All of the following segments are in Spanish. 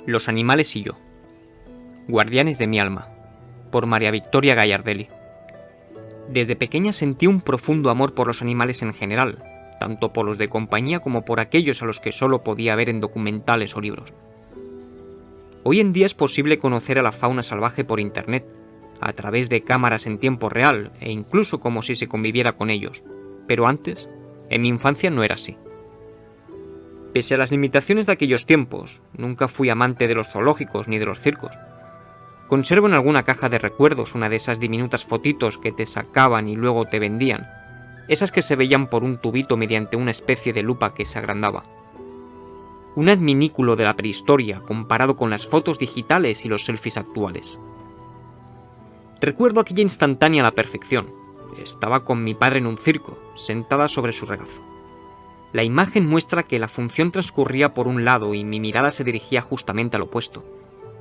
Los animales y yo. Guardianes de mi alma, por María Victoria Gallardelli. Desde pequeña sentí un profundo amor por los animales en general, tanto por los de compañía como por aquellos a los que solo podía ver en documentales o libros. Hoy en día es posible conocer a la fauna salvaje por internet, a través de cámaras en tiempo real e incluso como si se conviviera con ellos, pero antes, en mi infancia no era así. Pese a las limitaciones de aquellos tiempos, nunca fui amante de los zoológicos ni de los circos. Conservo en alguna caja de recuerdos una de esas diminutas fotitos que te sacaban y luego te vendían, esas que se veían por un tubito mediante una especie de lupa que se agrandaba. Un adminículo de la prehistoria comparado con las fotos digitales y los selfies actuales. Recuerdo aquella instantánea a la perfección. Estaba con mi padre en un circo, sentada sobre su regazo. La imagen muestra que la función transcurría por un lado y mi mirada se dirigía justamente al opuesto.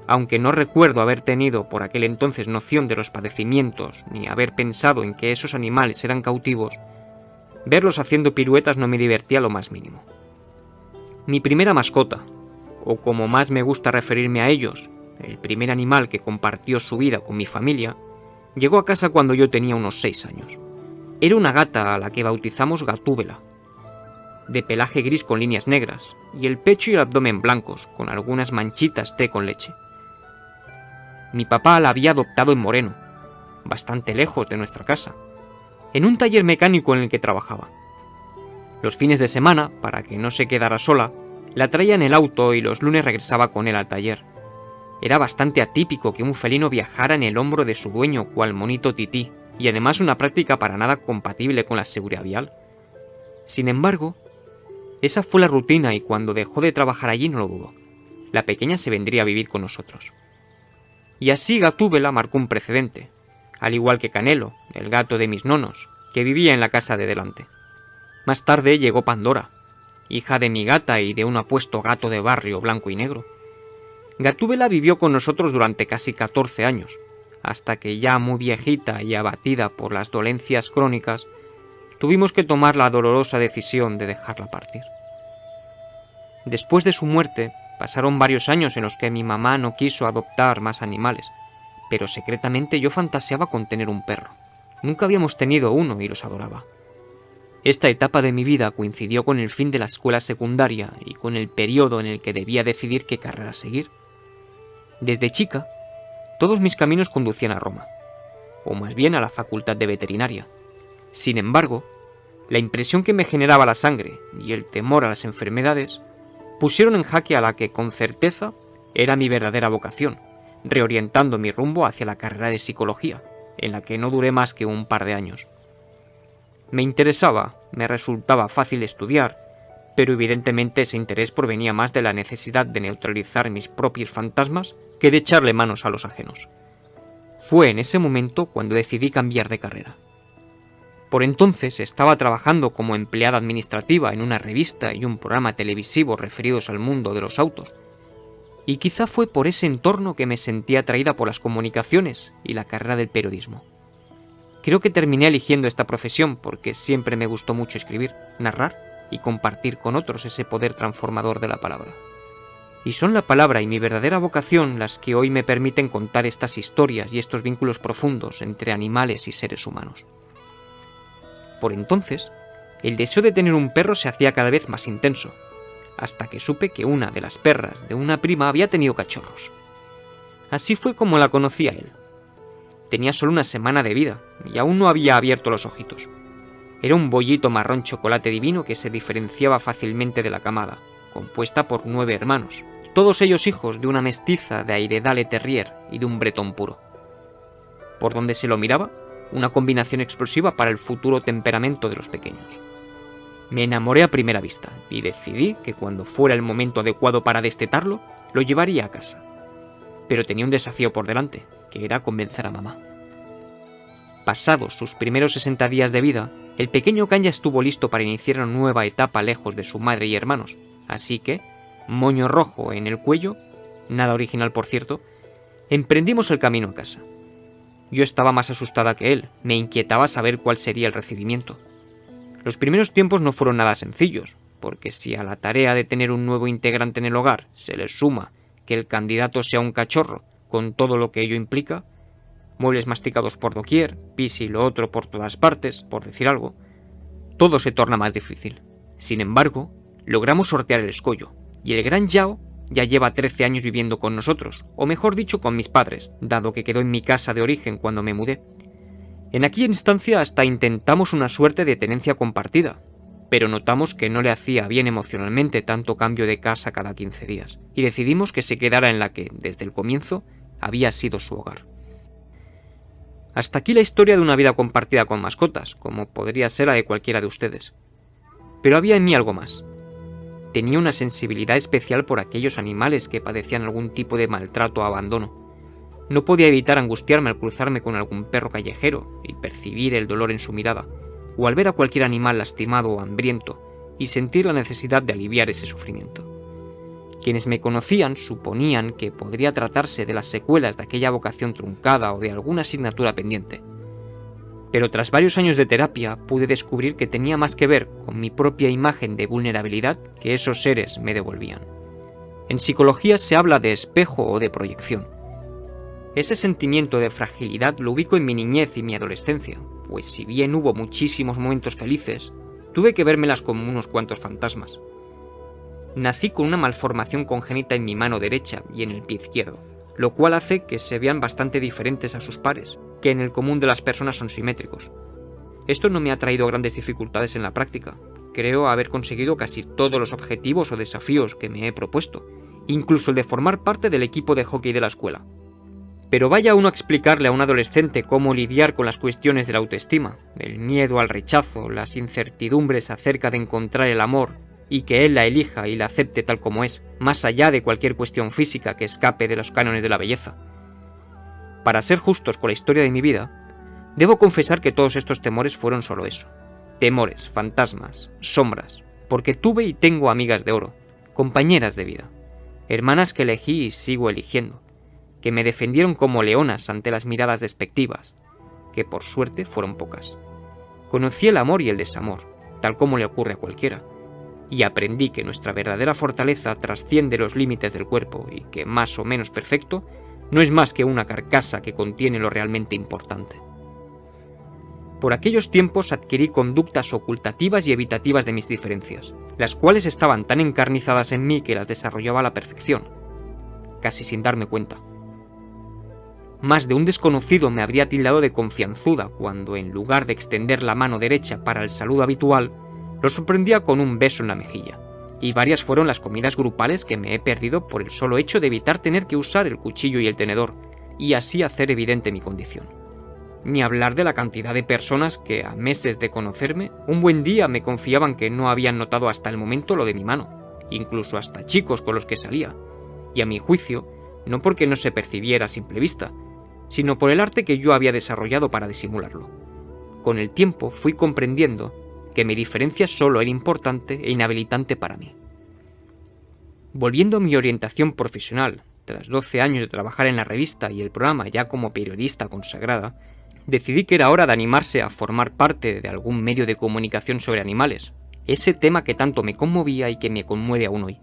Aunque no recuerdo haber tenido por aquel entonces noción de los padecimientos, ni haber pensado en que esos animales eran cautivos, verlos haciendo piruetas no me divertía lo más mínimo. Mi primera mascota, o como más me gusta referirme a ellos, el primer animal que compartió su vida con mi familia, llegó a casa cuando yo tenía unos 6 años. Era una gata a la que bautizamos Gatúbela, de pelaje gris con líneas negras, y el pecho y el abdomen blancos, con algunas manchitas té con leche. Mi papá la había adoptado en Moreno, bastante lejos de nuestra casa, en un taller mecánico en el que trabajaba. Los fines de semana, para que no se quedara sola, la traía en el auto y los lunes regresaba con él al taller. Era bastante atípico que un felino viajara en el hombro de su dueño cual monito tití, y además una práctica para nada compatible con la seguridad vial. Sin embargo, esa fue la rutina y cuando dejó de trabajar allí no lo dudó. La pequeña se vendría a vivir con nosotros. Y así Gatúbela marcó un precedente, al igual que Canelo, el gato de mis nonos, que vivía en la casa de delante. Más tarde llegó Pandora, hija de mi gata y de un apuesto gato de barrio blanco y negro. Gatúbela vivió con nosotros durante casi 14 años, hasta que ya muy viejita y abatida por las dolencias crónicas, tuvimos que tomar la dolorosa decisión de dejarla partir. Después de su muerte, pasaron varios años en los que mi mamá no quiso adoptar más animales, pero secretamente yo fantaseaba con tener un perro. Nunca habíamos tenido uno y los adoraba. Esta etapa de mi vida coincidió con el fin de la escuela secundaria y con el periodo en el que debía decidir qué carrera seguir. Desde chica, todos mis caminos conducían a Roma, o más bien a la facultad de veterinaria. Sin embargo, la impresión que me generaba la sangre y el temor a las enfermedades pusieron en jaque a la que con certeza era mi verdadera vocación, reorientando mi rumbo hacia la carrera de psicología, en la que no duré más que un par de años. Me interesaba, me resultaba fácil estudiar, pero evidentemente ese interés provenía más de la necesidad de neutralizar mis propios fantasmas que de echarle manos a los ajenos. Fue en ese momento cuando decidí cambiar de carrera. Por entonces estaba trabajando como empleada administrativa en una revista y un programa televisivo referidos al mundo de los autos, y quizá fue por ese entorno que me sentí atraída por las comunicaciones y la carrera del periodismo. Creo que terminé eligiendo esta profesión porque siempre me gustó mucho escribir, narrar y compartir con otros ese poder transformador de la palabra. Y son la palabra y mi verdadera vocación las que hoy me permiten contar estas historias y estos vínculos profundos entre animales y seres humanos. Por entonces, el deseo de tener un perro se hacía cada vez más intenso, hasta que supe que una de las perras de una prima había tenido cachorros. Así fue como la conocí a él. Tenía solo una semana de vida y aún no había abierto los ojitos. Era un bollito marrón chocolate divino que se diferenciaba fácilmente de la camada, compuesta por 9 hermanos, todos ellos hijos de una mestiza de Airedale Terrier y de un bretón puro. Por donde se lo miraba, una combinación explosiva para el futuro temperamento de los pequeños. Me enamoré a primera vista y decidí que cuando fuera el momento adecuado para destetarlo, lo llevaría a casa. Pero tenía un desafío por delante, que era convencer a mamá. Pasados sus primeros 60 días de vida, el pequeño Can ya estuvo listo para iniciar una nueva etapa lejos de su madre y hermanos, así que, moño rojo en el cuello, nada original por cierto, emprendimos el camino a casa. Yo estaba más asustada que él, me inquietaba saber cuál sería el recibimiento. Los primeros tiempos no fueron nada sencillos, porque si a la tarea de tener un nuevo integrante en el hogar se le suma que el candidato sea un cachorro, con todo lo que ello implica, muebles masticados por doquier, pis y lo otro por todas partes, por decir algo, todo se torna más difícil. Sin embargo, logramos sortear el escollo, y el gran Yao ya lleva 13 años viviendo con nosotros, o mejor dicho con mis padres, dado que quedó en mi casa de origen cuando me mudé. En aquella instancia hasta intentamos una suerte de tenencia compartida, pero notamos que no le hacía bien emocionalmente tanto cambio de casa cada 15 días, y decidimos que se quedara en la que, desde el comienzo, había sido su hogar. Hasta aquí la historia de una vida compartida con mascotas, como podría ser la de cualquiera de ustedes. Pero había en mí algo más. Tenía una sensibilidad especial por aquellos animales que padecían algún tipo de maltrato o abandono. No podía evitar angustiarme al cruzarme con algún perro callejero y percibir el dolor en su mirada, o al ver a cualquier animal lastimado o hambriento y sentir la necesidad de aliviar ese sufrimiento. Quienes me conocían suponían que podría tratarse de las secuelas de aquella vocación truncada o de alguna asignatura pendiente. Pero tras varios años de terapia pude descubrir que tenía más que ver con mi propia imagen de vulnerabilidad que esos seres me devolvían. En psicología se habla de espejo o de proyección. Ese sentimiento de fragilidad lo ubico en mi niñez y mi adolescencia, pues si bien hubo muchísimos momentos felices, tuve que vérmelas como unos cuantos fantasmas. Nací con una malformación congénita en mi mano derecha y en el pie izquierdo, lo cual hace que se vean bastante diferentes a sus pares, que en el común de las personas son simétricos. Esto no me ha traído grandes dificultades en la práctica. Creo haber conseguido casi todos los objetivos o desafíos que me he propuesto, incluso el de formar parte del equipo de hockey de la escuela. Pero vaya uno a explicarle a un adolescente cómo lidiar con las cuestiones de la autoestima, el miedo al rechazo, las incertidumbres acerca de encontrar el amor y que él la elija y la acepte tal como es, más allá de cualquier cuestión física que escape de los cánones de la belleza. Para ser justos con la historia de mi vida, debo confesar que todos estos temores fueron solo eso. Temores, fantasmas, sombras, porque tuve y tengo amigas de oro, compañeras de vida, hermanas que elegí y sigo eligiendo, que me defendieron como leonas ante las miradas despectivas, que por suerte fueron pocas. Conocí el amor y el desamor, tal como le ocurre a cualquiera, y aprendí que nuestra verdadera fortaleza trasciende los límites del cuerpo y que, más o menos perfecto, no es más que una carcasa que contiene lo realmente importante. Por aquellos tiempos adquirí conductas ocultativas y evitativas de mis diferencias, las cuales estaban tan encarnizadas en mí que las desarrollaba a la perfección, casi sin darme cuenta. Más de un desconocido me habría tildado de confianzuda cuando, en lugar de extender la mano derecha para el saludo habitual, lo sorprendía con un beso en la mejilla, y varias fueron las comidas grupales que me he perdido por el solo hecho de evitar tener que usar el cuchillo y el tenedor, y así hacer evidente mi condición. Ni hablar de la cantidad de personas que, a meses de conocerme, un buen día me confiaban que no habían notado hasta el momento lo de mi mano, incluso hasta chicos con los que salía, y a mi juicio, no porque no se percibiera a simple vista, sino por el arte que yo había desarrollado para disimularlo. Con el tiempo fui comprendiendo que mi diferencia solo era importante e inhabilitante para mí. Volviendo a mi orientación profesional, tras 12 años de trabajar en la revista y el programa ya como periodista consagrada, decidí que era hora de animarse a formar parte de algún medio de comunicación sobre animales, ese tema que tanto me conmovía y que me conmueve aún hoy.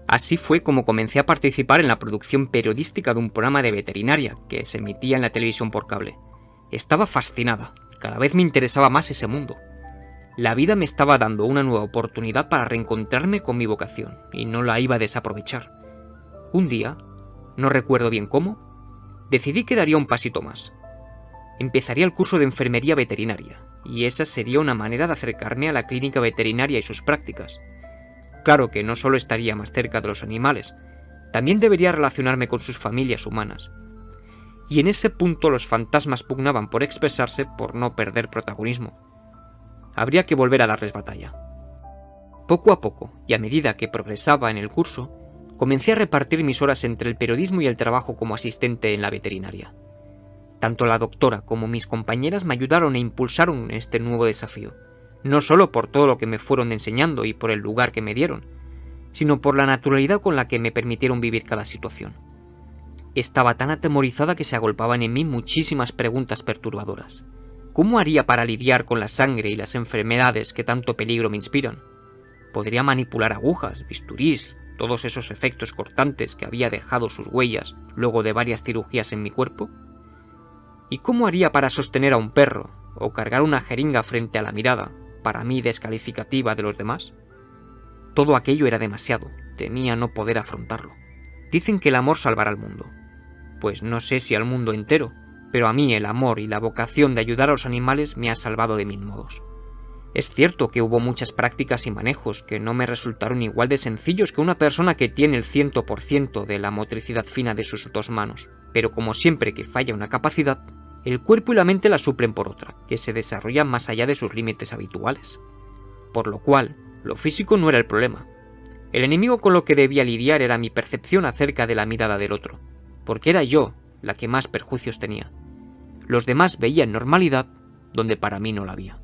Así fue como comencé a participar en la producción periodística de un programa de veterinaria que se emitía en la televisión por cable. Estaba fascinada, cada vez me interesaba más ese mundo. La vida me estaba dando una nueva oportunidad para reencontrarme con mi vocación, y no la iba a desaprovechar. Un día, no recuerdo bien cómo, decidí que daría un pasito más. Empezaría el curso de enfermería veterinaria, y esa sería una manera de acercarme a la clínica veterinaria y sus prácticas. Claro que no solo estaría más cerca de los animales, también debería relacionarme con sus familias humanas. Y en ese punto los fantasmas pugnaban por expresarse por no perder protagonismo. Habría que volver a darles batalla. Poco a poco, y a medida que progresaba en el curso, comencé a repartir mis horas entre el periodismo y el trabajo como asistente en la veterinaria. Tanto la doctora como mis compañeras me ayudaron e impulsaron en este nuevo desafío, no solo por todo lo que me fueron enseñando y por el lugar que me dieron, sino por la naturalidad con la que me permitieron vivir cada situación. Estaba tan atemorizada que se agolpaban en mí muchísimas preguntas perturbadoras. ¿Cómo haría para lidiar con la sangre y las enfermedades que tanto peligro me inspiran? ¿Podría manipular agujas, bisturís, todos esos efectos cortantes que había dejado sus huellas luego de varias cirugías en mi cuerpo? ¿Y cómo haría para sostener a un perro o cargar una jeringa frente a la mirada, para mí descalificativa de los demás? Todo aquello era demasiado, temía no poder afrontarlo. Dicen que el amor salvará al mundo. Pues no sé si al mundo entero, pero a mí el amor y la vocación de ayudar a los animales me ha salvado de 1000 modos. Es cierto que hubo muchas prácticas y manejos que no me resultaron igual de sencillos que una persona que tiene el 100% de la motricidad fina de sus 2 manos, pero como siempre que falla una capacidad, el cuerpo y la mente la suplen por otra, que se desarrolla más allá de sus límites habituales. Por lo cual, lo físico no era el problema. El enemigo con lo que debía lidiar era mi percepción acerca de la mirada del otro, porque era yo la que más perjuicios tenía. Los demás veían normalidad donde para mí no la había.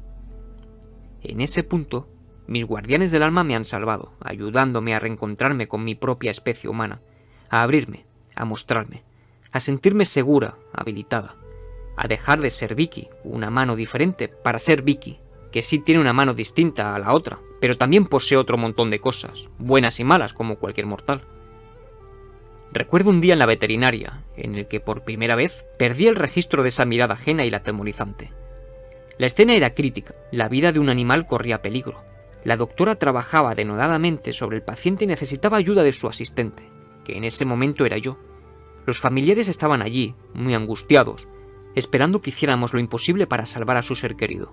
En ese punto, mis guardianes del alma me han salvado, ayudándome a reencontrarme con mi propia especie humana, a abrirme, a mostrarme, a sentirme segura, habilitada, a dejar de ser Vicky, una mano diferente, para ser Vicky, que sí tiene una mano distinta a la otra, pero también posee otro montón de cosas, buenas y malas como cualquier mortal. Recuerdo un día en la veterinaria, en el que por primera vez perdí el registro de esa mirada ajena y atemorizante. La escena era crítica, la vida de un animal corría peligro. La doctora trabajaba denodadamente sobre el paciente y necesitaba ayuda de su asistente, que en ese momento era yo. Los familiares estaban allí, muy angustiados, esperando que hiciéramos lo imposible para salvar a su ser querido.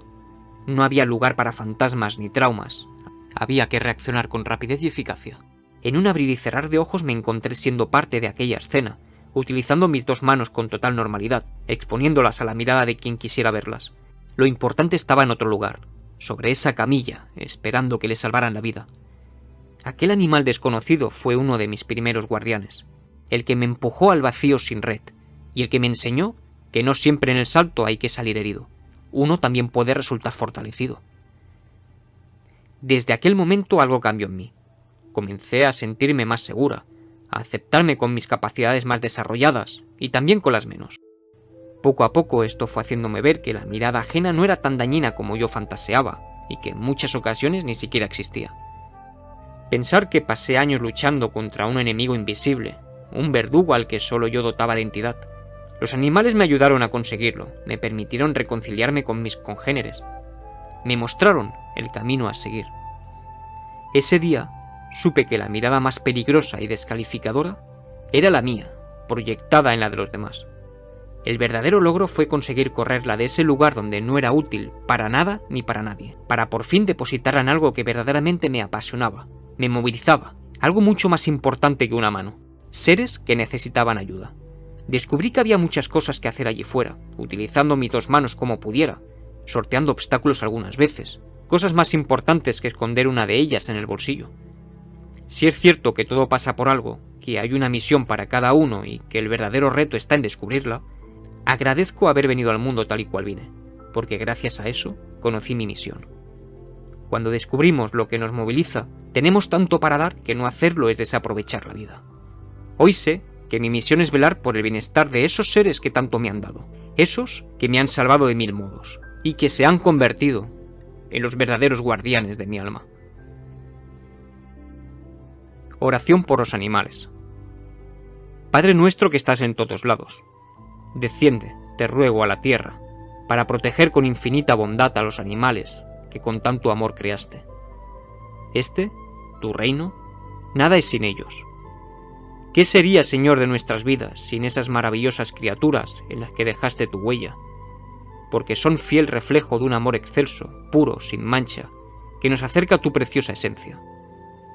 No había lugar para fantasmas ni traumas. Había que reaccionar con rapidez y eficacia. En un abrir y cerrar de ojos me encontré siendo parte de aquella escena, utilizando mis 2 manos con total normalidad, exponiéndolas a la mirada de quien quisiera verlas. Lo importante estaba en otro lugar, sobre esa camilla, esperando que le salvaran la vida. Aquel animal desconocido fue uno de mis primeros guardianes, el que me empujó al vacío sin red, y el que me enseñó que no siempre en el salto hay que salir herido. Uno también puede resultar fortalecido. Desde aquel momento algo cambió en mí. Comencé a sentirme más segura, a aceptarme con mis capacidades más desarrolladas y también con las menos. Poco a poco esto fue haciéndome ver que la mirada ajena no era tan dañina como yo fantaseaba y que en muchas ocasiones ni siquiera existía. Pensar que pasé años luchando contra un enemigo invisible, un verdugo al que solo yo dotaba de entidad. Los animales me ayudaron a conseguirlo, me permitieron reconciliarme con mis congéneres. Me mostraron el camino a seguir. Ese día supe que la mirada más peligrosa y descalificadora era la mía, proyectada en la de los demás. El verdadero logro fue conseguir correrla de ese lugar donde no era útil para nada ni para nadie, para por fin depositarla en algo que verdaderamente me apasionaba, me movilizaba, algo mucho más importante que una mano, seres que necesitaban ayuda. Descubrí que había muchas cosas que hacer allí fuera, utilizando mis 2 manos como pudiera, sorteando obstáculos algunas veces, cosas más importantes que esconder una de ellas en el bolsillo. Si es cierto que todo pasa por algo, que hay una misión para cada uno y que el verdadero reto está en descubrirla, agradezco haber venido al mundo tal y cual vine, porque gracias a eso conocí mi misión. Cuando descubrimos lo que nos moviliza, tenemos tanto para dar que no hacerlo es desaprovechar la vida. Hoy sé que mi misión es velar por el bienestar de esos seres que tanto me han dado, esos que me han salvado de 1000 modos, y que se han convertido en los verdaderos guardianes de mi alma. Oración por los animales. Padre nuestro que estás en todos lados, desciende, te ruego, a la tierra, para proteger con infinita bondad a los animales que con tanto amor creaste. Tu reino, nada es sin ellos. ¿Qué sería, Señor, de nuestras vidas sin esas maravillosas criaturas en las que dejaste tu huella? Porque son fiel reflejo de un amor excelso, puro, sin mancha, que nos acerca a tu preciosa esencia.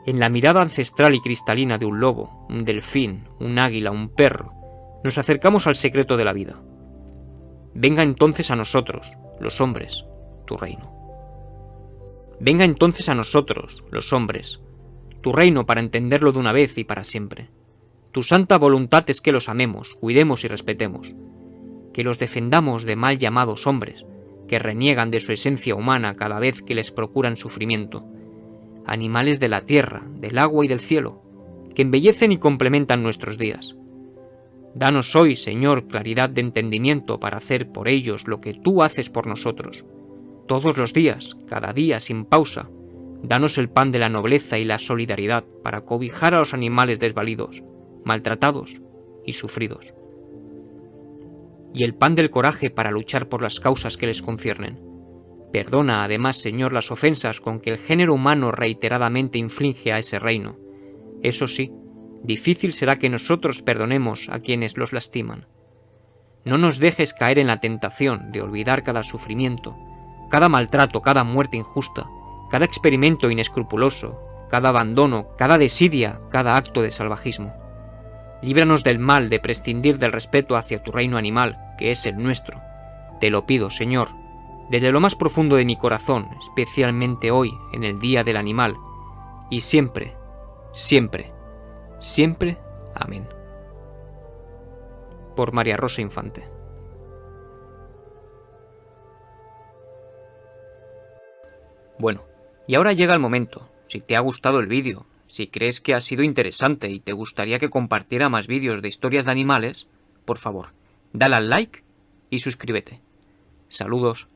En la mirada ancestral y cristalina de un lobo, un delfín, un águila, un perro, nos acercamos al secreto de la vida. Venga entonces a nosotros, los hombres, tu reino. Venga entonces a nosotros, los hombres, tu reino para entenderlo de una vez y para siempre. Tu santa voluntad es que los amemos, cuidemos y respetemos, que los defendamos de mal llamados hombres, que reniegan de su esencia humana cada vez que les procuran sufrimiento, animales de la tierra, del agua y del cielo, que embellecen y complementan nuestros días. Danos hoy, Señor, claridad de entendimiento para hacer por ellos lo que tú haces por nosotros, todos los días, cada día sin pausa, Danos el pan de la nobleza y la solidaridad para cobijar a los animales desvalidos, maltratados y sufridos. Y el pan del coraje para luchar por las causas que les conciernen. Perdona además, Señor, las ofensas con que el género humano reiteradamente inflige a ese reino. Eso sí, difícil será que nosotros perdonemos a quienes los lastiman. No nos dejes caer en la tentación de olvidar cada sufrimiento, cada maltrato, cada muerte injusta, cada experimento inescrupuloso, cada abandono, cada desidia, cada acto de salvajismo. Líbranos del mal de prescindir del respeto hacia tu reino animal, que es el nuestro. Te lo pido, Señor, desde lo más profundo de mi corazón, especialmente hoy, en el Día del Animal, y siempre, siempre, siempre. Amén. Por María Rosa Infante. Bueno, y ahora llega el momento. Si te ha gustado el vídeo, si crees que ha sido interesante y te gustaría que compartiera más vídeos de historias de animales, por favor, dale al like y suscríbete. Saludos.